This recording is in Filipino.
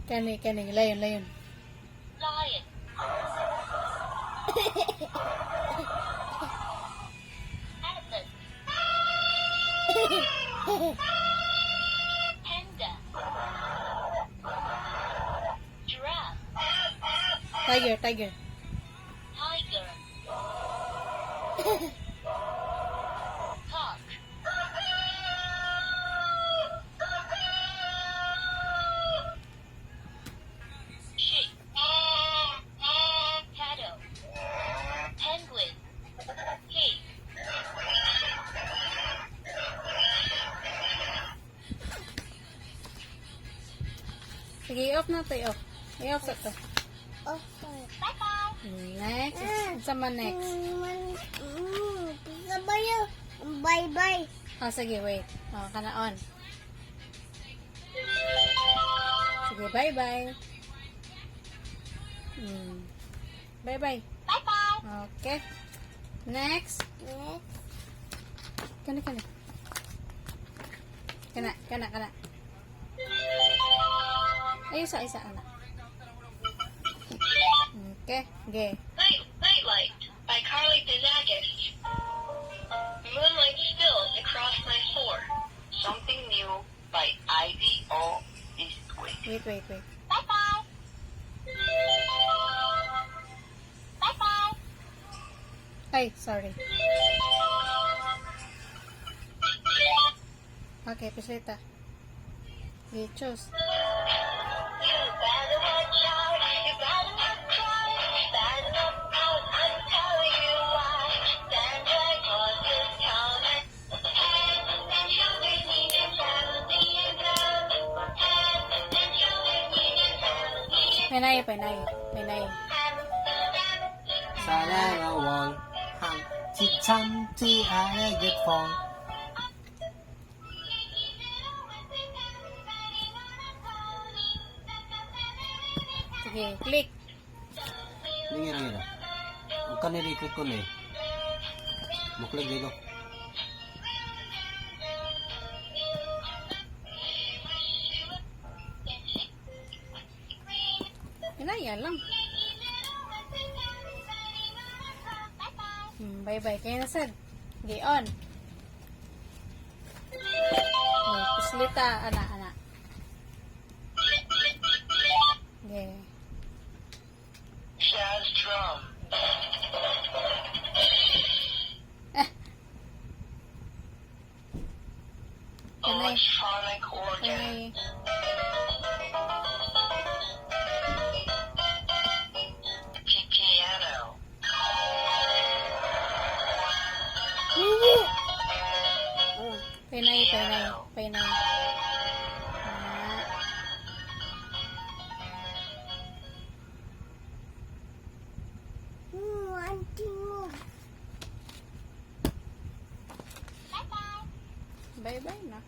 Kani, layon. Lion. Elephant. Panda. Giraffe. Tiger. Tiger. Cock. Sheep. Cattle. Penguin. Pig. Sige, i-off na to, i-off. I-off sa to. Bye-bye. Next. Sama next. Bye-bye. Oh, sige, wait. Oh, kana on. Sige, bye-bye. Bye-bye. Bye-bye. Okay. Next. Kana. Ay, isa, anak. Okay, okay. Nightlight by Carly Pizzagis. Moonlight spills across my floor. Something new by Ivy O. Eastwick. Wait. Bye-bye. Bye-bye. Ay, sorry. Okay, pislita. Okay, choose. You better watch out. You better not cry. Better not pout. I'm telling you why. Santa Claus is coming. And children need a family and love. And children need a family and Penay. 사랑 어원 한지참지 아래게 폰 Sige, click. Lingira. Huwag ka nirikot ko na eh. Muklig dito. Pinaya lang. Bye-bye. Kaya na, sad. Okay, on. Okay, pislita. Ana. Okay. jazz drum. Electronic organ. Piano. Pinay. Bye-bye na.